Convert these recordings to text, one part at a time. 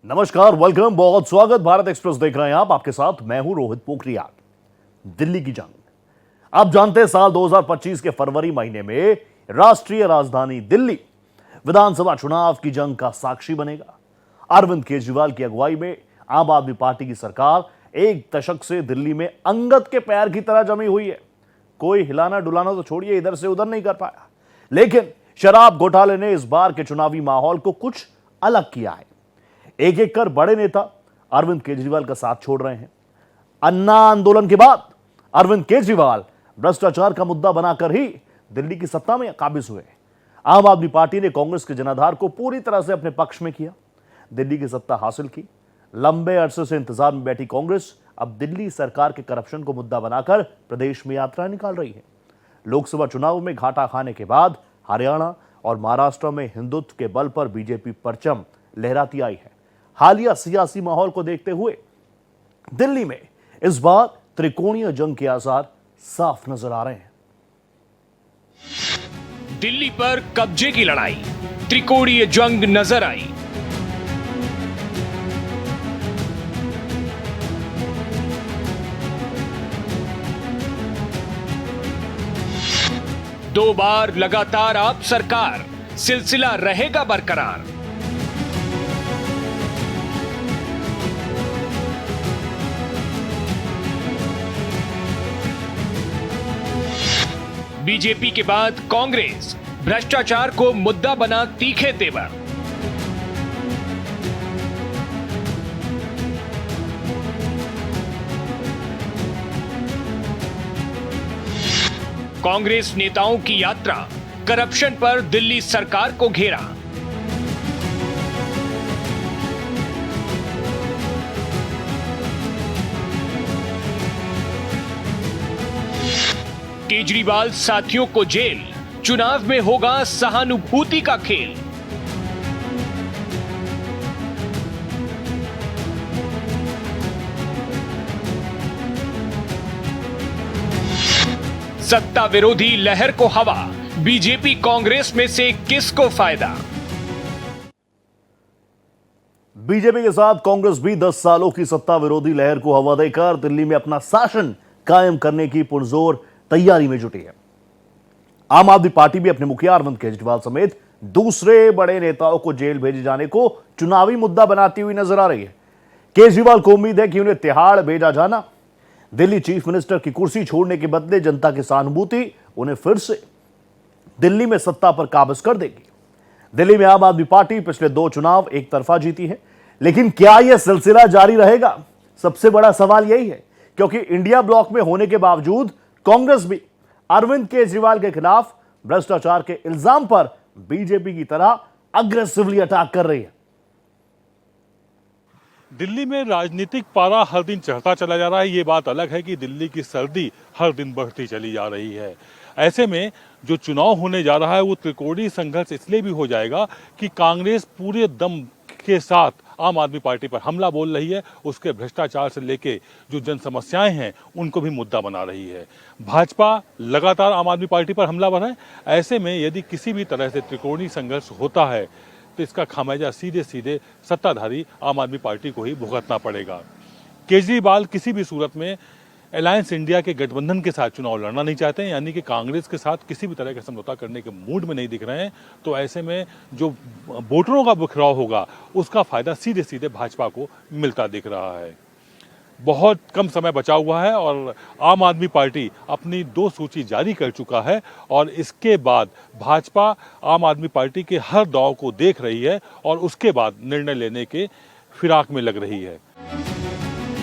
नमस्कार, वेलकम, बहुत स्वागत। भारत एक्सप्रेस देख रहे हैं आप, आपके साथ मैं हूं रोहित पोखरियाल। दिल्ली की जंग, आप जानते हैं साल 2025 के फरवरी महीने में राष्ट्रीय राजधानी दिल्ली विधानसभा चुनाव की जंग का साक्षी बनेगा। अरविंद केजरीवाल की अगुवाई में आम आदमी पार्टी की सरकार एक दशक से दिल्ली में अंगद के पैर की तरह जमी हुई है। कोई हिलाना डुलाना तो छोड़िए, इधर से उधर नहीं कर पाया। लेकिन शराब घोटाले ने इस बार के चुनावी माहौल को कुछ अलग किया है। एक एक कर बड़े नेता अरविंद केजरीवाल का साथ छोड़ रहे हैं। अन्ना आंदोलन के बाद अरविंद केजरीवाल भ्रष्टाचार का मुद्दा बनाकर ही दिल्ली की सत्ता में काबिज हुए। आम आदमी पार्टी ने कांग्रेस के जनाधार को पूरी तरह से अपने पक्ष में किया, दिल्ली की सत्ता हासिल की। लंबे अरसे से इंतजार में बैठी कांग्रेस अब दिल्ली सरकार के करप्शन को मुद्दा बनाकर प्रदेश में यात्रा निकाल रही है। लोकसभा चुनाव में घाटा खाने के बाद हरियाणा और महाराष्ट्र में हिंदुत्व के बल पर बीजेपी परचम लहराती आई है। हालिया सियासी माहौल को देखते हुए दिल्ली में इस बार त्रिकोणीय जंग के आसार साफ नजर आ रहे हैं। दिल्ली पर कब्जे की लड़ाई, त्रिकोणीय जंग नजर आई। दो बार लगातार आप सरकार, सिलसिला रहेगा बरकरार। बीजेपी के बाद कांग्रेस भ्रष्टाचार को मुद्दा बना तीखे तेवर। कांग्रेस नेताओं की यात्रा, करप्शन पर दिल्ली सरकार को घेरा। केजरीवाल साथियों को जेल, चुनाव में होगा सहानुभूति का खेल। सत्ता विरोधी लहर को हवा, बीजेपी कांग्रेस में से किसको फायदा? बीजेपी के साथ कांग्रेस भी 10 सालों की सत्ता विरोधी लहर को हवा देकर दिल्ली में अपना शासन कायम करने की पुरजोर तैयारी में जुटी है। आम आदमी पार्टी भी अपने मुखिया अरविंद केजरीवाल समेत दूसरे बड़े नेताओं को जेल भेजे जाने को चुनावी मुद्दा बनाती हुई नजर आ रही है। केजरीवाल को उम्मीद है कि उन्हें तिहाड़ भेजा जाना दिल्ली चीफ मिनिस्टर की कुर्सी छोड़ने के बदले जनता की सहानुभूति उन्हें फिर से दिल्ली में सत्ता पर काबिज कर देगी। दिल्ली में आम आदमी पार्टी पिछले 2 चुनाव एक तरफा जीती है, लेकिन क्या यह सिलसिला जारी रहेगा? सबसे बड़ा सवाल यही है, क्योंकि इंडिया ब्लॉक में होने के बावजूद कांग्रेस भी अरविंद केजरीवाल के खिलाफ भ्रष्टाचार के इल्जाम पर बीजेपी की तरह अग्रेसिवली अटैक कर रही है। दिल्ली में राजनीतिक पारा हर दिन चढ़ता चला जा रहा है। ये बात अलग है कि दिल्ली की सर्दी हर दिन बढ़ती चली जा रही है। ऐसे में जो चुनाव होने जा रहा है वो त्रिकोणीय संघर्ष इसलिए भी हो जाएगा कि कांग्रेस पूरे दम के साथ आम आदमी पार्टी पर हमला बोल रही है। उसके भ्रष्टाचार से लेके जो जन समस्याएं हैं उनको भी मुद्दा बना रही है। भाजपा लगातार आम आदमी पार्टी पर हमला बना है। ऐसे में यदि किसी भी तरह से त्रिकोणीय संघर्ष होता है तो इसका खामियाजा सीधे सीधे सत्ताधारी आम आदमी पार्टी को ही भुगतना पड़ेगा। केजरीवाल किसी भी सूरत में अलायंस इंडिया के गठबंधन के साथ चुनाव लड़ना नहीं चाहते हैं, यानी कि कांग्रेस के साथ किसी भी तरह का समझौता करने के मूड में नहीं दिख रहे हैं। तो ऐसे में जो वोटरों का बिखराव होगा उसका फायदा सीधे सीधे भाजपा को मिलता दिख रहा है। बहुत कम समय बचा हुआ है और आम आदमी पार्टी अपनी 2 सूची जारी कर चुका है और इसके बाद भाजपा आम आदमी पार्टी के हर दांव को देख रही है और उसके बाद निर्णय लेने के फिराक में लग रही है।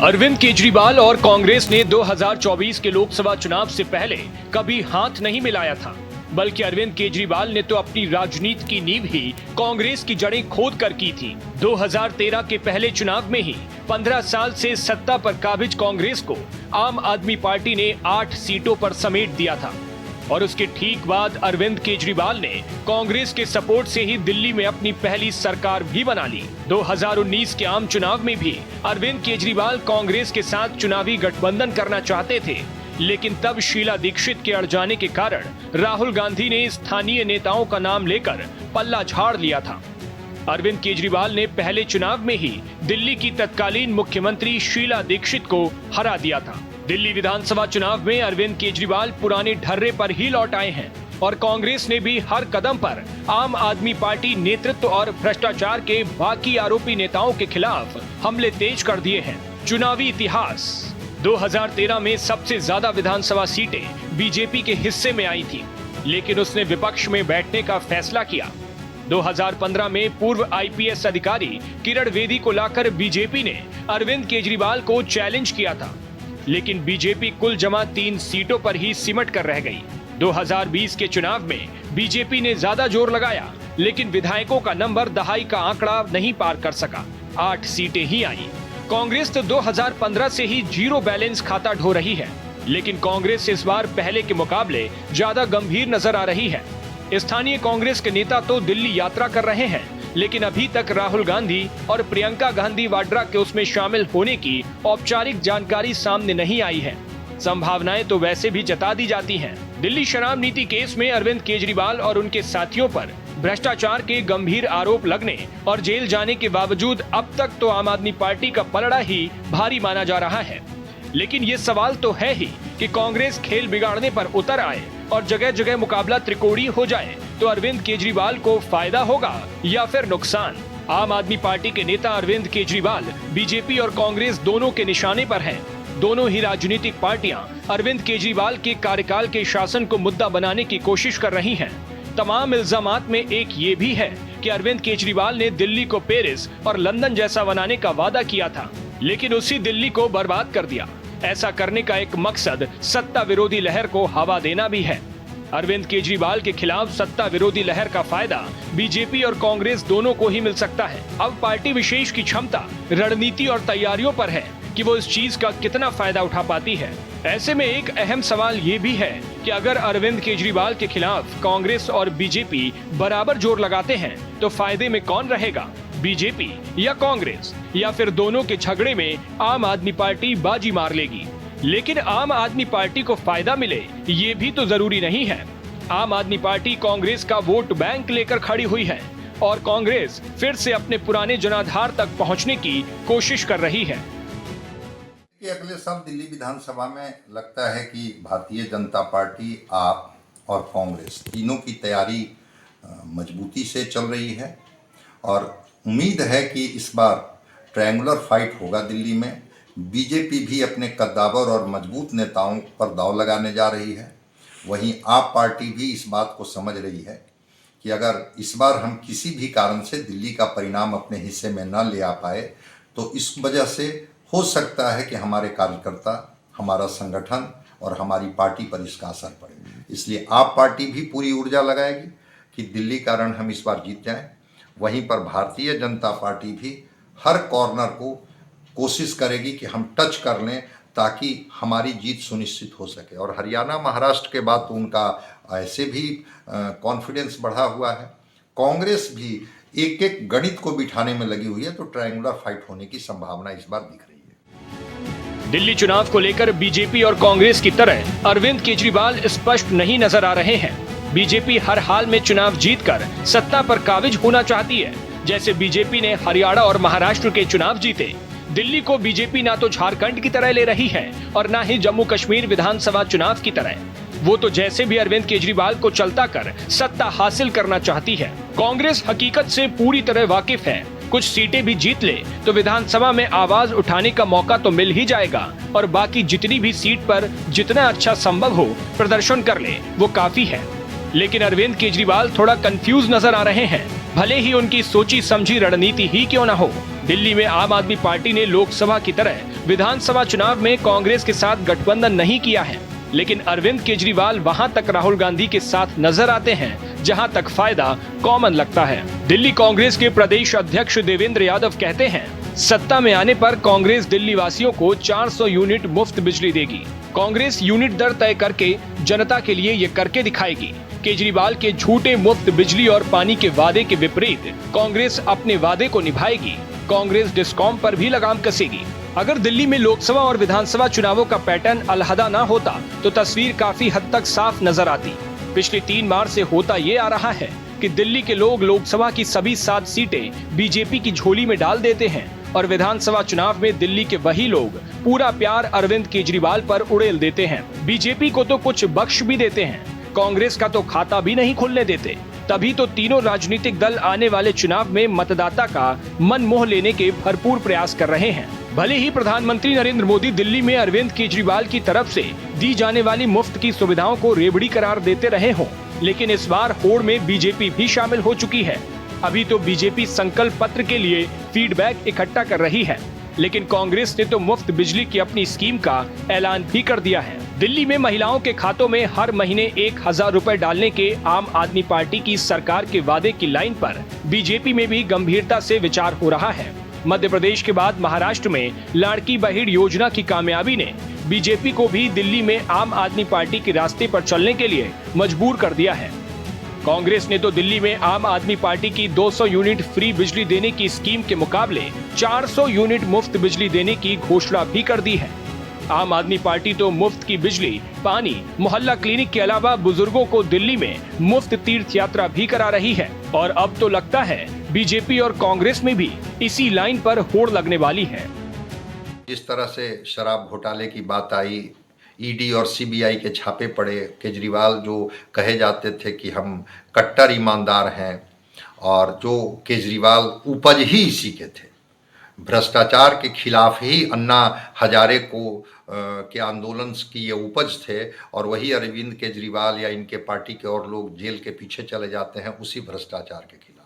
अरविंद केजरीवाल और कांग्रेस ने 2024 के लोकसभा चुनाव से पहले कभी हाथ नहीं मिलाया था, बल्कि अरविंद केजरीवाल ने तो अपनी राजनीति की नींव ही कांग्रेस की जड़ें खोद कर की थी। 2013 के पहले चुनाव में ही 15 साल से सत्ता पर काबिज कांग्रेस को आम आदमी पार्टी ने 8 सीटों पर समेट दिया था और उसके ठीक बाद अरविंद केजरीवाल ने कांग्रेस के सपोर्ट से ही दिल्ली में अपनी पहली सरकार भी बना ली। 2019 के आम चुनाव में भी अरविंद केजरीवाल कांग्रेस के साथ चुनावी गठबंधन करना चाहते थे, लेकिन तब शीला दीक्षित के अड़ जाने के कारण राहुल गांधी ने स्थानीय नेताओं का नाम लेकर पल्ला झाड़ लिया था। अरविंद केजरीवाल ने पहले चुनाव में ही दिल्ली की तत्कालीन मुख्यमंत्री शीला दीक्षित को हरा दिया था। दिल्ली विधानसभा चुनाव में अरविंद केजरीवाल पुराने ढर्रे पर ही लौट आए हैं और कांग्रेस ने भी हर कदम पर आम आदमी पार्टी नेतृत्व और भ्रष्टाचार के बाकी आरोपी नेताओं के खिलाफ हमले तेज कर दिए हैं। चुनावी इतिहास 2013 में सबसे ज्यादा विधानसभा सीटें बीजेपी के हिस्से में आई थी, लेकिन उसने विपक्ष में बैठने का फैसला किया। 2015 में पूर्व आईपीएस अधिकारी किरण बेदी को लाकर बीजेपी ने अरविंद केजरीवाल को चैलेंज किया था, लेकिन बीजेपी कुल जमा 3 सीटों पर ही सिमट कर रह गई। 2020 के चुनाव में बीजेपी ने ज्यादा जोर लगाया, लेकिन विधायकों का नंबर दहाई का आंकड़ा नहीं पार कर सका, 8 सीटें ही आई। कांग्रेस तो 2015 से ही जीरो बैलेंस खाता ढो रही है, लेकिन कांग्रेस इस बार पहले के मुकाबले ज्यादा गंभीर नजर आ रही है। स्थानीय कांग्रेस के नेता तो दिल्ली यात्रा कर रहे हैं, लेकिन अभी तक राहुल गांधी और प्रियंका गांधी वाड्रा के उसमें शामिल होने की औपचारिक जानकारी सामने नहीं आई है। संभावनाएं तो वैसे भी जता दी जाती हैं। दिल्ली शराब नीति केस में अरविंद केजरीवाल और उनके साथियों पर भ्रष्टाचार के गंभीर आरोप लगने और जेल जाने के बावजूद अब तक तो आम आदमी पार्टी का पलड़ा ही भारी माना जा रहा है। लेकिन ये सवाल तो है ही कि कांग्रेस खेल बिगाड़ने पर उतर आए और जगह जगह मुकाबला त्रिकोणीय हो जाए तो अरविंद केजरीवाल को फायदा होगा या फिर नुकसान। आम आदमी पार्टी के नेता अरविंद केजरीवाल बीजेपी और कांग्रेस दोनों के निशाने पर हैं। दोनों ही राजनीतिक पार्टियां अरविंद केजरीवाल के कार्यकाल के शासन को मुद्दा बनाने की कोशिश कर रही हैं। तमाम इल्जामात में एक ये भी है कि अरविंद केजरीवाल ने दिल्ली को पेरिस और लंदन जैसा बनाने का वादा किया था, लेकिन उसी दिल्ली को बर्बाद कर दिया। ऐसा करने का एक मकसद सत्ता विरोधी लहर को हवा देना भी है। अरविंद केजरीवाल के खिलाफ सत्ता विरोधी लहर का फायदा बीजेपी और कांग्रेस दोनों को ही मिल सकता है। अब पार्टी विशेष की क्षमता, रणनीति और तैयारियों पर है कि वो इस चीज का कितना फायदा उठा पाती है। ऐसे में एक अहम सवाल ये भी है कि अगर अरविंद केजरीवाल के खिलाफ कांग्रेस और बीजेपी बराबर जोर लगाते हैं तो फायदे में कौन रहेगा, बीजेपी या कांग्रेस, या फिर दोनों के झगड़े में आम आदमी पार्टी बाजी मार लेगी। लेकिन आम आदमी पार्टी को फायदा मिले ये भी तो जरूरी नहीं है। आम आदमी पार्टी कांग्रेस का वोट बैंक लेकर खड़ी हुई है और कांग्रेस फिर से अपने पुराने जनाधार तक पहुंचने की कोशिश कर रही है। कि अगले साल दिल्ली विधानसभा में लगता है कि भारतीय जनता पार्टी, आप और कांग्रेस तीनों की तैयारी मजबूती से चल रही है और उम्मीद है कि इस बार ट्रायंगुलर फाइट होगा दिल्ली में। बीजेपी भी अपने कद्दावर और मजबूत नेताओं पर दांव लगाने जा रही है। वहीं आप पार्टी भी इस बात को समझ रही है कि अगर इस बार हम किसी भी कारण से दिल्ली का परिणाम अपने हिस्से में न ले आ पाए तो इस वजह से हो सकता है कि हमारे कार्यकर्ता, हमारा संगठन और हमारी पार्टी पर इसका असर पड़े। इसलिए आप पार्टी भी पूरी ऊर्जा लगाएगी कि दिल्ली का रण हम इस बार जीत जाएं। वहीं पर भारतीय जनता पार्टी भी हर कॉर्नर को कोशिश करेगी कि हम टच कर लें ताकि हमारी जीत सुनिश्चित हो सके। और हरियाणा, महाराष्ट्र के बाद तो उनका ऐसे भी कॉन्फिडेंस बढ़ा हुआ है। कांग्रेस भी एक एक गणित को बिठाने में लगी हुई है, तो ट्रायंगुलर फाइट होने की संभावना इस बार दिख रही है। दिल्ली चुनाव को लेकर बीजेपी और कांग्रेस की तरह अरविंद केजरीवाल स्पष्ट नहीं नजर आ रहे हैं। बीजेपी हर हाल में चुनाव जीतकर सत्ता पर काबिज होना चाहती है, जैसे बीजेपी ने हरियाणा और महाराष्ट्र के चुनाव जीते। दिल्ली को बीजेपी ना तो झारखंड की तरह ले रही है और ना ही जम्मू कश्मीर विधानसभा चुनाव की तरह। वो तो जैसे भी अरविंद केजरीवाल को चलता कर सत्ता हासिल करना चाहती है। कांग्रेस हकीकत से पूरी तरह वाकिफ है। कुछ सीटें भी जीत ले तो विधानसभा में आवाज उठाने का मौका तो मिल ही जाएगा और बाकी जितनी भी सीट पर जितना अच्छा संभव हो प्रदर्शन कर ले वो काफी है। लेकिन अरविंद केजरीवाल थोड़ा कंफ्यूज नजर आ रहे हैं, भले ही उनकी सोची समझी रणनीति ही क्यों न हो। दिल्ली में आम आदमी पार्टी ने लोकसभा की तरह विधानसभा चुनाव में कांग्रेस के साथ गठबंधन नहीं किया है, लेकिन अरविंद केजरीवाल वहां तक राहुल गांधी के साथ नजर आते हैं जहां तक फायदा कॉमन लगता है। दिल्ली कांग्रेस के प्रदेश अध्यक्ष देवेंद्र यादव कहते हैं, सत्ता में आने पर कांग्रेस दिल्ली वासियों को 400 यूनिट मुफ्त बिजली देगी। कांग्रेस यूनिट दर तय करके जनता के लिए ये करके दिखाएगी। केजरीवाल के झूठे मुफ्त बिजली और पानी के वादे के विपरीत कांग्रेस अपने वादे को निभाएगी। कांग्रेस डिस्कॉम पर भी लगाम कसेगी। अगर दिल्ली में लोकसभा और विधानसभा चुनावों का पैटर्न अलहदा न होता तो तस्वीर काफी हद तक साफ नजर आती। पिछले 3 बार से होता ये आ रहा है कि दिल्ली के लोग लोकसभा की सभी 7 सीटें बीजेपी की झोली में डाल देते हैं और विधानसभा चुनाव में दिल्ली के वही लोग पूरा प्यार अरविंद केजरीवाल पर उड़ेल देते हैं। बीजेपी को तो कुछ बख्श भी देते हैं, कांग्रेस का तो खाता भी नहीं खुलने देते। तभी तो तीनों राजनीतिक दल आने वाले चुनाव में मतदाता का मन मोह लेने के भरपूर प्रयास कर रहे हैं। भले ही प्रधानमंत्री नरेंद्र मोदी दिल्ली में अरविंद केजरीवाल की तरफ से दी जाने वाली मुफ्त की सुविधाओं को रेवड़ी करार देते रहे हों, लेकिन इस बार होड़ में बीजेपी भी शामिल हो चुकी है। अभी तो बीजेपी संकल्प पत्र के लिए फीडबैक इकट्ठा कर रही है, लेकिन कांग्रेस ने तो मुफ्त बिजली की अपनी स्कीम का ऐलान भी कर दिया है। दिल्ली में महिलाओं के खातों में हर महीने 1000 रुपए डालने के आम आदमी पार्टी की सरकार के वादे की लाइन पर बीजेपी में भी गंभीरता से विचार हो रहा है। मध्य प्रदेश के बाद महाराष्ट्र में लाड़की बहन योजना की कामयाबी ने बीजेपी को भी दिल्ली में आम आदमी पार्टी के रास्ते पर चलने के लिए मजबूर कर दिया है। कांग्रेस ने तो दिल्ली में आम आदमी पार्टी की 200 यूनिट फ्री बिजली देने की स्कीम के मुकाबले 400 यूनिट मुफ्त बिजली देने की घोषणा भी कर दी है। आम आदमी पार्टी तो मुफ्त की बिजली, पानी, मोहल्ला क्लिनिक के अलावा बुजुर्गों को दिल्ली में मुफ्त तीर्थ यात्रा भी करा रही है और अब तो लगता है बीजेपी और कांग्रेस में भी इसी लाइन पर होड़ लगने वाली है। जिस तरह से शराब घोटाले की बात आई, ईडी और सीबीआई के छापे पड़े, केजरीवाल जो कहे जाते थे कि हम कट्टर ईमानदार हैं और जो केजरीवाल उपज ही इसी के थे, भ्रष्टाचार के खिलाफ ही अन्ना हजारे के आंदोलन की ये उपज थे और वही अरविंद केजरीवाल या इनके पार्टी के और लोग जेल के पीछे चले जाते हैं उसी भ्रष्टाचार के खिलाफ।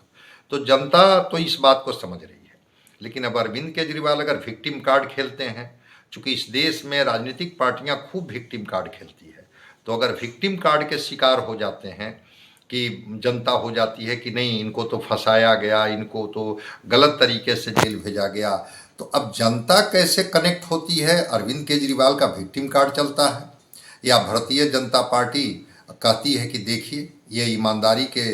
तो जनता तो इस बात को समझ रही है, लेकिन अब अरविंद केजरीवाल अगर विक्टिम कार्ड खेलते हैं, चूँकि इस देश में राजनीतिक पार्टियां खूब विक्टिम कार्ड खेलती है, तो अगर विक्टिम कार्ड के शिकार हो जाते हैं कि जनता हो जाती है कि नहीं इनको तो फंसाया गया, इनको तो गलत तरीके से जेल भेजा गया, तो अब जनता कैसे कनेक्ट होती है? अरविंद केजरीवाल का विक्टिम कार्ड चलता है या भारतीय जनता पार्टी कहती है कि देखिए ये ईमानदारी के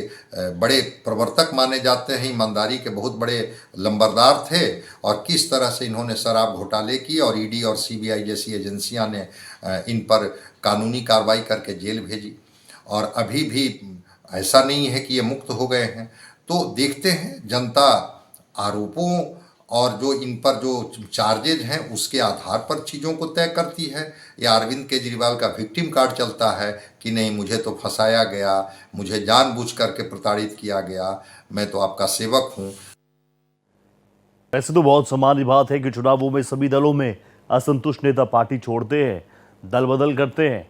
बड़े प्रवर्तक माने जाते हैं, ईमानदारी के बहुत बड़े लंबरदार थे और किस तरह से इन्होंने शराब घोटाले की और ईडी और सीबीआई जैसी एजेंसियां ने इन पर कानूनी कार्रवाई करके जेल भेजी और अभी भी ऐसा नहीं है कि ये मुक्त हो गए हैं। तो देखते हैं जनता आरोपों और जो इन पर जो चार्जेज हैं उसके आधार पर चीज़ों को तय करती है या अरविंद केजरीवाल का विक्टिम कार्ड चलता है कि नहीं मुझे तो फंसाया गया, मुझे जानबूझ करके प्रताड़ित किया गया, मैं तो आपका सेवक हूँ। वैसे तो बहुत सामान्य बात है कि चुनावों में सभी दलों में असंतुष्ट नेता पार्टी छोड़ते हैं, दल बदल करते हैं।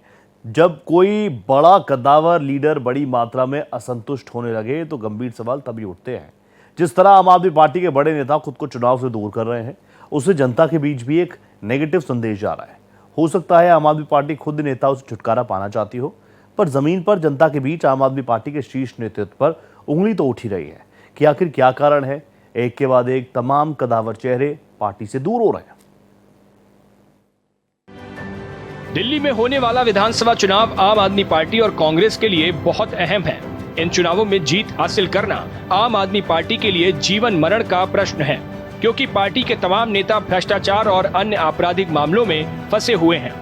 जब कोई बड़ा कद्दावर लीडर बड़ी मात्रा में असंतुष्ट होने लगे तो गंभीर सवाल तभी उठते हैं। जिस तरह आम आदमी पार्टी के बड़े नेता खुद को चुनाव से दूर कर रहे हैं, उससे जनता के बीच भी एक नेगेटिव संदेश जा रहा है। हो सकता है आम आदमी पार्टी खुद नेताओं से छुटकारा पाना चाहती हो, पर जमीन पर जनता के बीच आम आदमी पार्टी के शीर्ष नेतृत्व पर उंगली तो उठ ही रही है कि आखिर क्या कारण है एक के बाद एक तमाम कद्दावर चेहरे पार्टी से दूर हो रहे हैं। दिल्ली में होने वाला विधानसभा चुनाव आम आदमी पार्टी और कांग्रेस के लिए बहुत अहम है। इन चुनावों में जीत हासिल करना आम आदमी पार्टी के लिए जीवन मरण का प्रश्न है, क्योंकि पार्टी के तमाम नेता भ्रष्टाचार और अन्य आपराधिक मामलों में फंसे हुए हैं।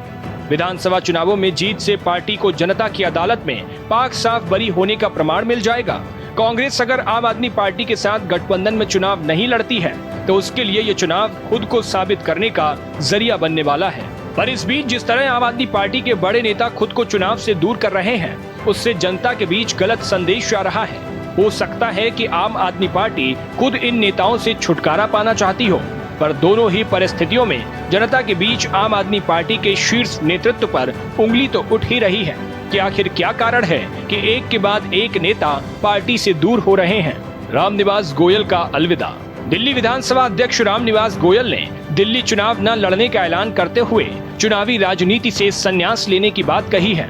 विधानसभा चुनावों में जीत से पार्टी को जनता की अदालत में पाक साफ बरी होने का प्रमाण मिल जाएगा। कांग्रेस अगर आम आदमी पार्टी के साथ गठबंधन में चुनाव नहीं लड़ती है तो उसके लिए ये चुनाव खुद को साबित करने का जरिया बनने वाला है। पर इस बीच जिस तरह आम आदमी पार्टी के बड़े नेता खुद को चुनाव से दूर कर रहे हैं, उससे जनता के बीच गलत संदेश जा रहा है। हो सकता है कि आम आदमी पार्टी खुद इन नेताओं से छुटकारा पाना चाहती हो, पर दोनों ही परिस्थितियों में जनता के बीच आम आदमी पार्टी के शीर्ष नेतृत्व पर उंगली तो उठ ही रही है कि आखिर क्या कारण है कि एक के बाद एक नेता पार्टी से दूर हो रहे हैं। रामनिवास गोयल का अलविदा। दिल्ली विधानसभा अध्यक्ष रामनिवास गोयल ने दिल्ली चुनाव न लड़ने का ऐलान करते हुए चुनावी राजनीति से संन्यास लेने की बात कही है।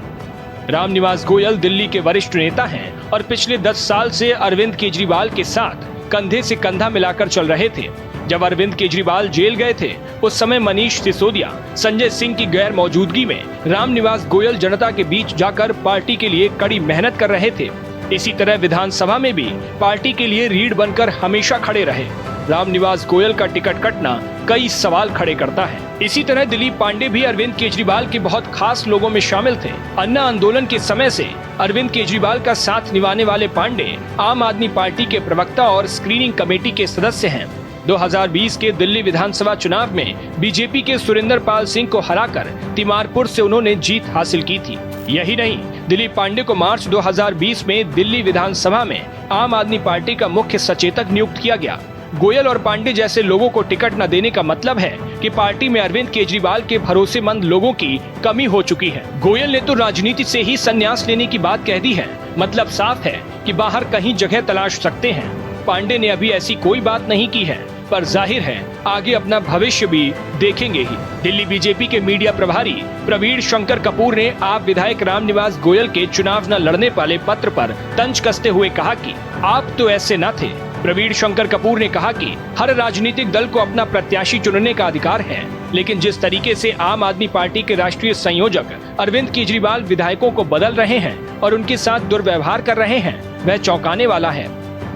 रामनिवास गोयल दिल्ली के वरिष्ठ नेता हैं और पिछले 10 साल से अरविंद केजरीवाल के साथ कंधे से कंधा मिलाकर चल रहे थे। जब अरविंद केजरीवाल जेल गए थे उस समय मनीष सिसोदिया, संजय सिंह की गैर मौजूदगी में रामनिवास गोयल जनता के बीच जाकर पार्टी के लिए कड़ी मेहनत कर रहे थे। इसी तरह विधानसभा में भी पार्टी के लिए रीढ़ बनकर हमेशा खड़े रहे। रामनिवास गोयल का टिकट कटना कई सवाल खड़े करता है। इसी तरह दिलीप पांडे भी अरविंद केजरीवाल के बहुत खास लोगों में शामिल थे। अन्ना आंदोलन के समय से अरविंद केजरीवाल का साथ निभाने वाले पांडे आम आदमी पार्टी के प्रवक्ता और स्क्रीनिंग कमेटी के सदस्य हैं। 2020 के दिल्ली विधानसभा चुनाव में बीजेपी के सुरेंद्र पाल सिंह को हराकर तिमारपुर से उन्होंने जीत हासिल की थी। यही नहीं, दिलीप पांडे को मार्च 2020 में दिल्ली विधानसभा में आम आदमी पार्टी का मुख्य सचेतक नियुक्त किया गया। गोयल और पांडे जैसे लोगों को टिकट न देने का मतलब है कि पार्टी में अरविंद केजरीवाल के भरोसेमंद लोगों की कमी हो चुकी है। गोयल ने तो राजनीति से ही संन्यास लेने की बात कह दी है। मतलब साफ है कि बाहर कहीं जगह तलाश सकते हैं। पांडे ने अभी ऐसी कोई बात नहीं की है, पर जाहिर है आगे अपना भविष्य भी देखेंगे ही। दिल्ली बीजेपी के मीडिया प्रभारी प्रवीण शंकर कपूर ने आप विधायक रामनिवास गोयल के चुनाव न लड़ने वाले पत्र पर तंज कसते हुए कहा कि आप तो ऐसे न थे। प्रवीण शंकर कपूर ने कहा कि हर राजनीतिक दल को अपना प्रत्याशी चुनने का अधिकार है, लेकिन जिस तरीके से आम आदमी पार्टी के राष्ट्रीय संयोजक अरविंद केजरीवाल विधायकों को बदल रहे हैं और उनके साथ दुर्व्यवहार कर रहे हैं, वह चौंकाने वाला है।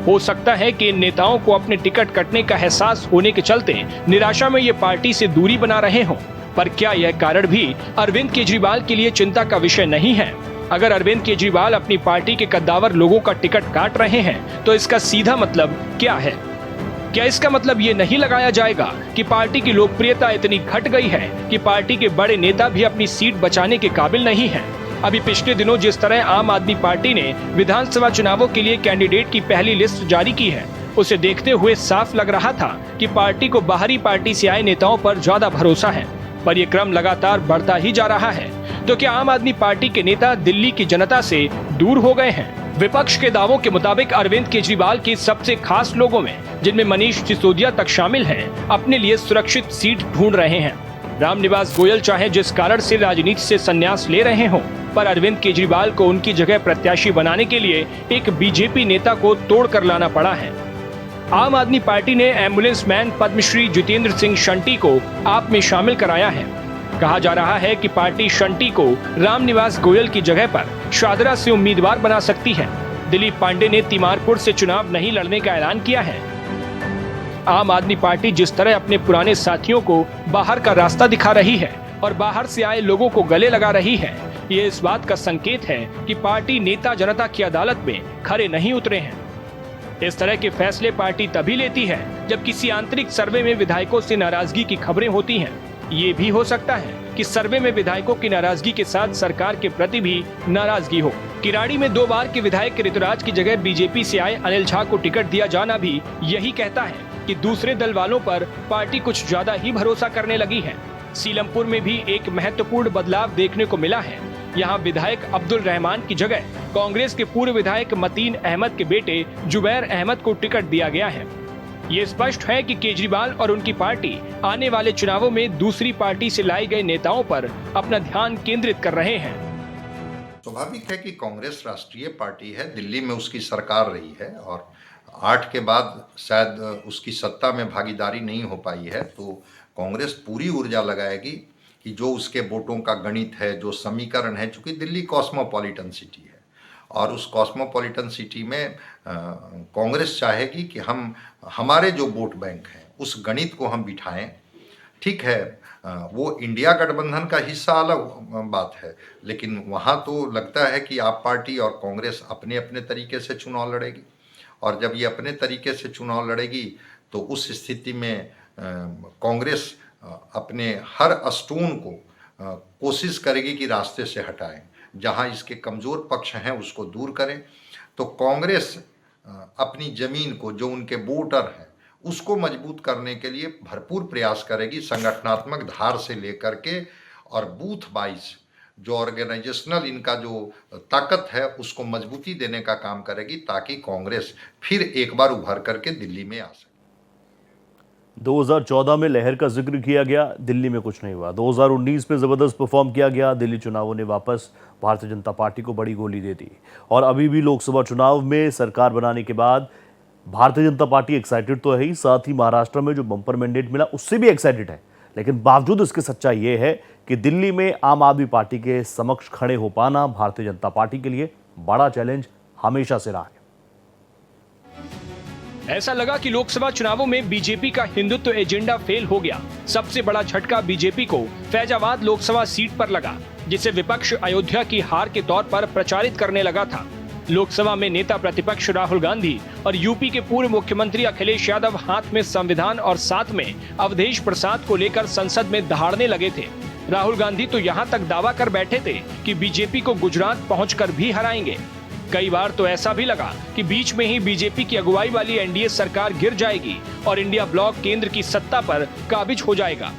हो सकता है कि इन नेताओं को अपने टिकट कटने का एहसास होने के चलते निराशा में ये पार्टी से दूरी बना रहे हों, पर क्या यह कारण भी अरविंद केजरीवाल के लिए चिंता का विषय नहीं है? अगर अरविंद केजरीवाल अपनी पार्टी के कद्दावर लोगों का टिकट काट रहे हैं, तो इसका सीधा मतलब क्या है? क्या इसका मतलब ये नहीं लगाया जाएगा कि पार्टी की लोकप्रियता इतनी घट गई है कि पार्टी के बड़े नेता भी अपनी सीट बचाने के काबिल नहीं हैं? अभी पिछले दिनों जिस तरह आम आदमी पार्टी ने विधानसभा चुनावों के लिए कैंडिडेट की पहली लिस्ट जारी की है, उसे देखते हुए साफ लग रहा था कि पार्टी को बाहरी पार्टी से आए नेताओं पर ज्यादा भरोसा है। पर यह क्रम लगातार बढ़ता ही जा रहा है। तो क्या आम आदमी पार्टी के नेता दिल्ली की जनता से दूर हो गए हैं? विपक्ष के दावों के मुताबिक अरविंद केजरीवाल के सबसे खास लोगों में, जिनमें मनीष सिसोदिया तक शामिल हैं, अपने लिए सुरक्षित सीट ढूंढ रहे हैं। रामनिवास गोयल चाहे जिस कारण से राजनीति से संन्यास ले रहे हों, पर अरविंद केजरीवाल को उनकी जगह प्रत्याशी बनाने के लिए एक बीजेपी नेता को तोड़कर लाना पड़ा है। आम आदमी पार्टी ने एम्बुलेंस मैन पद्मश्री जितेंद्र सिंह शंटी को आप में शामिल कराया है। कहा जा रहा है कि पार्टी शंटी को रामनिवास गोयल की जगह पर शादरा से उम्मीदवार बना सकती है। दिलीप पांडे ने तिमारपुर से चुनाव नहीं लड़ने का ऐलान किया है। आम आदमी पार्टी जिस तरह अपने पुराने साथियों को बाहर का रास्ता दिखा रही है और बाहर से आए लोगों को गले लगा रही है, ये इस बात का संकेत है कि पार्टी नेता जनता की अदालत में खरे नहीं उतरे हैं। इस तरह के फैसले पार्टी तभी लेती है जब किसी आंतरिक सर्वे में विधायकों से नाराजगी की खबरें होती हैं। ये भी हो सकता है कि सर्वे में विधायकों की नाराजगी के साथ सरकार के प्रति भी नाराजगी हो। किराड़ी में 2 बार के विधायक ऋतुराज की जगह बीजेपी से आए अनिल झा को टिकट दिया जाना भी यही कहता है कि दूसरे दल वालों पर पार्टी कुछ ज्यादा ही भरोसा करने लगी है। सीलमपुर में भी एक महत्वपूर्ण बदलाव देखने को मिला है। यहाँ विधायक अब्दुल रहमान की जगह कांग्रेस के पूर्व विधायक मतीन अहमद के बेटे जुबैर अहमद को टिकट दिया गया है। ये स्पष्ट है कि केजरीवाल और उनकी पार्टी आने वाले चुनावों में दूसरी पार्टी से लाए गए नेताओं पर अपना ध्यान केंद्रित कर रहे हैं। स्वाभाविक है कि कांग्रेस राष्ट्रीय पार्टी है, दिल्ली में उसकी सरकार रही है और 8 के बाद शायद उसकी सत्ता में भागीदारी नहीं हो पाई है, तो कांग्रेस पूरी ऊर्जा लगाएगी कि जो उसके वोटों का गणित है, जो समीकरण है, चूँकि दिल्ली कॉस्मोपॉलिटन सिटी है और उस कॉस्मोपॉलिटन सिटी में कांग्रेस चाहेगी कि हम हमारे जो वोट बैंक हैं उस गणित को हम बिठाएं। ठीक है, वो इंडिया गठबंधन का हिस्सा अलग बात है, लेकिन वहाँ तो लगता है कि आप पार्टी और कांग्रेस अपने अपने तरीके से चुनाव लड़ेगी और जब ये अपने तरीके से चुनाव लड़ेगी तो उस स्थिति में कांग्रेस अपने हर स्टोन को कोशिश करेगी कि रास्ते से हटाएं, जहां इसके कमज़ोर पक्ष हैं उसको दूर करें। तो कांग्रेस अपनी ज़मीन को, जो उनके वोटर हैं, उसको मजबूत करने के लिए भरपूर प्रयास करेगी, संगठनात्मक धार से लेकर के और बूथ वाइज जो ऑर्गेनाइजेशनल इनका जो ताकत है उसको मजबूती देने का काम करेगी, ताकि कांग्रेस फिर एक बार उभर करके दिल्ली में आ सके। 2014 में लहर का जिक्र किया गया, दिल्ली में कुछ नहीं हुआ। 2019 में ज़बरदस्त परफॉर्म किया गया, दिल्ली चुनावों ने वापस भारतीय जनता पार्टी को बड़ी गोली दे दी। और अभी भी लोकसभा चुनाव में सरकार बनाने के बाद भारतीय जनता पार्टी एक्साइटेड तो है ही, साथ ही महाराष्ट्र में जो बम्पर मैंडेट मिला उससे भी एक्साइटेड है। लेकिन बावजूद इसके सच्चाई ये है कि दिल्ली में आम आदमी पार्टी के समक्ष खड़े हो पाना भारतीय जनता पार्टी के लिए बड़ा चैलेंज हमेशा से रहा है। ऐसा लगा कि लोकसभा चुनावों में बीजेपी का हिंदुत्व एजेंडा फेल हो गया। सबसे बड़ा झटका बीजेपी को फैजाबाद लोकसभा सीट पर लगा, जिसे विपक्ष अयोध्या की हार के तौर पर प्रचारित करने लगा था। लोकसभा में नेता प्रतिपक्ष राहुल गांधी और यूपी के पूर्व मुख्यमंत्री अखिलेश यादव हाथ में संविधान और साथ में अवधेश प्रसाद को लेकर संसद में दहाड़ने लगे थे। राहुल गांधी तो यहाँ तक दावा कर बैठे थे कि बीजेपी को गुजरात पहुंचकर भी हराएंगे। कई बार तो ऐसा भी लगा कि बीच में ही बीजेपी की अगुवाई वाली एनडीए सरकार गिर जाएगी और इंडिया ब्लॉक केंद्र की सत्ता पर काबिज हो जाएगा।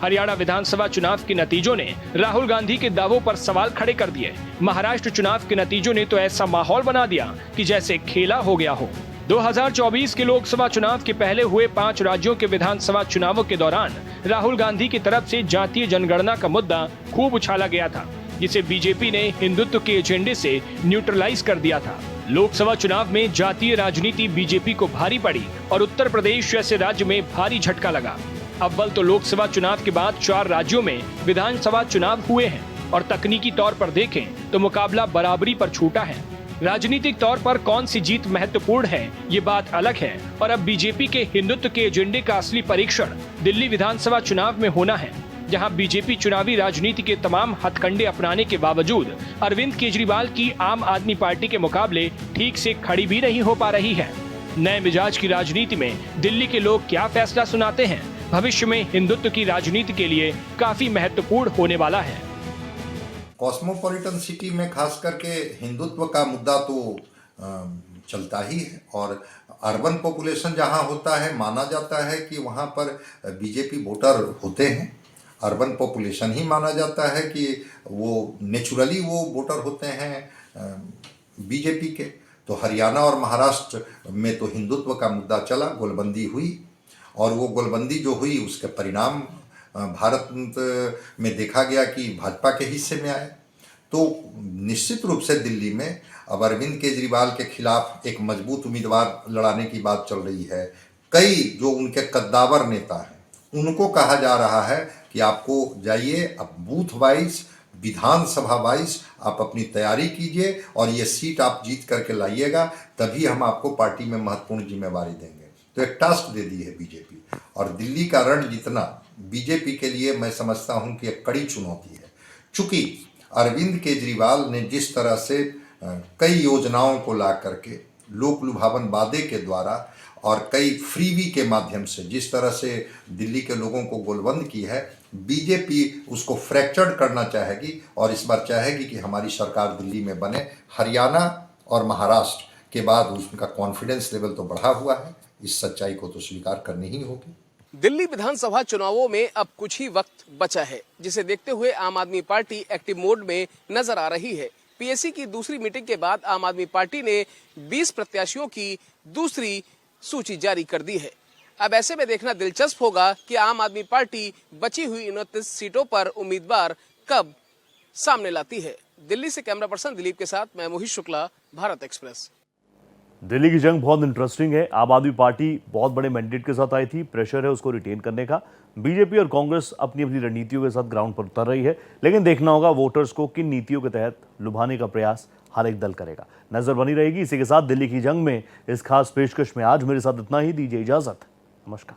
हरियाणा विधानसभा चुनाव के नतीजों ने राहुल गांधी के दावों पर सवाल खड़े कर दिए। महाराष्ट्र चुनाव के नतीजों ने तो ऐसा माहौल बना दिया कि जैसे खेला हो गया हो। 2024 के लोकसभा चुनाव के पहले हुए 5 राज्यों के विधानसभा चुनावों के दौरान राहुल गांधी की तरफ से जातीय जनगणना का मुद्दा खूब उछाला गया था, जिसे बीजेपी ने हिंदुत्व के एजेंडे से न्यूट्रलाइज कर दिया था। लोकसभा चुनाव में जातीय राजनीति बीजेपी को भारी पड़ी और उत्तर प्रदेश जैसे राज्य में भारी झटका लगा। अव्वल तो लोकसभा चुनाव के बाद 4 राज्यों में विधानसभा चुनाव हुए हैं और तकनीकी तौर पर देखें तो मुकाबला बराबरी पर छूटा है। राजनीतिक तौर पर कौन सी जीत महत्वपूर्ण है, ये बात अलग है और अब बीजेपी के हिंदुत्व के एजेंडे का असली परीक्षण दिल्ली विधानसभा चुनाव में होना है, जहां बीजेपी चुनावी राजनीति के तमाम हथकंडे अपनाने के बावजूद अरविंद केजरीवाल की आम आदमी पार्टी के मुकाबले ठीक से खड़ी भी नहीं हो पा रही है। नए मिजाज की राजनीति में दिल्ली के लोग क्या फैसला सुनाते हैं, भविष्य में हिंदुत्व की राजनीति के लिए काफी महत्वपूर्ण होने वाला है। कॉस्मोपॉलिटन सिटी में खास करके हिंदुत्व का मुद्दा तो चलता ही है और अर्बन पॉपुलेशन जहां होता है माना जाता है कि वहां पर बीजेपी वोटर होते हैं। अर्बन पॉपुलेशन ही माना जाता है कि वो नेचुरली वो वोटर होते हैं बीजेपी के। तो हरियाणा और महाराष्ट्र में तो हिंदुत्व का मुद्दा चला, गोलबंदी हुई और वो गोलबंदी जो हुई उसके परिणाम भारत में देखा गया कि भाजपा के हिस्से में आए। तो निश्चित रूप से दिल्ली में अब अरविंद केजरीवाल के खिलाफ एक मजबूत उम्मीदवार लड़ाने की बात चल रही है। कई जो उनके कद्दावर नेता हैं उनको कहा जा रहा है कि आपको जाइए, अब बूथ वाइज विधानसभा वाइज आप अपनी तैयारी कीजिए और ये सीट आप जीत करके लाइएगा, तभी हम आपको पार्टी में महत्वपूर्ण जिम्मेवारी देंगे। तो एक टास्क दे दी है बीजेपी और दिल्ली का रण जीतना बीजेपी के लिए मैं समझता हूं कि एक कड़ी चुनौती है। चूंकि अरविंद केजरीवाल ने जिस तरह से कई योजनाओं को ला करके लोक लुभावन वादे के द्वारा और कई फ्रीवी के माध्यम से जिस तरह से दिल्ली के लोगों को गोलबंद की है, बीजेपी उसको फ्रैक्चर्ड करना चाहेगी और इस बार चाहेगी कि हमारी सरकार दिल्ली में बने। हरियाणा और महाराष्ट्र के बाद उसका कॉन्फिडेंस लेवल तो बढ़ा हुआ है, इस सच्चाई को तो स्वीकार करनी ही होगी। दिल्ली विधानसभा चुनावों में अब कुछ ही वक्त बचा है, जिसे देखते हुए आम आदमी पार्टी एक्टिव मोड में नजर आ रही है। पीएससी की दूसरी मीटिंग के बाद आम आदमी पार्टी ने 20 प्रत्याशियों की दूसरी सूची जारी कर दी है। अब ऐसे में देखना दिलचस्प होगा कि आम आदमी पार्टी बची हुई 29 सीटों पर उम्मीदवार कब सामने लाती है। दिल्ली से कैमरा पर्सन दिलीप के साथ मैं मोहित शुक्ला, भारत एक्सप्रेस। दिल्ली की जंग बहुत इंटरेस्टिंग है। आम आदमी पार्टी बहुत बड़े मैंडेट के साथ आई थी, प्रेशर है उसको रिटेन करने का। बीजेपी और कांग्रेस अपनी अपनी रणनीतियों के साथ ग्राउंड पर उतर रही है, लेकिन देखना होगा वोटर्स को किन नीतियों के तहत लुभाने का प्रयास हर एक दल करेगा। नजर बनी रहेगी। इसी के साथ दिल्ली की जंग में इस खास पेशकश में आज मेरे साथ इतना ही। दीजिए इजाजत, नमस्कार।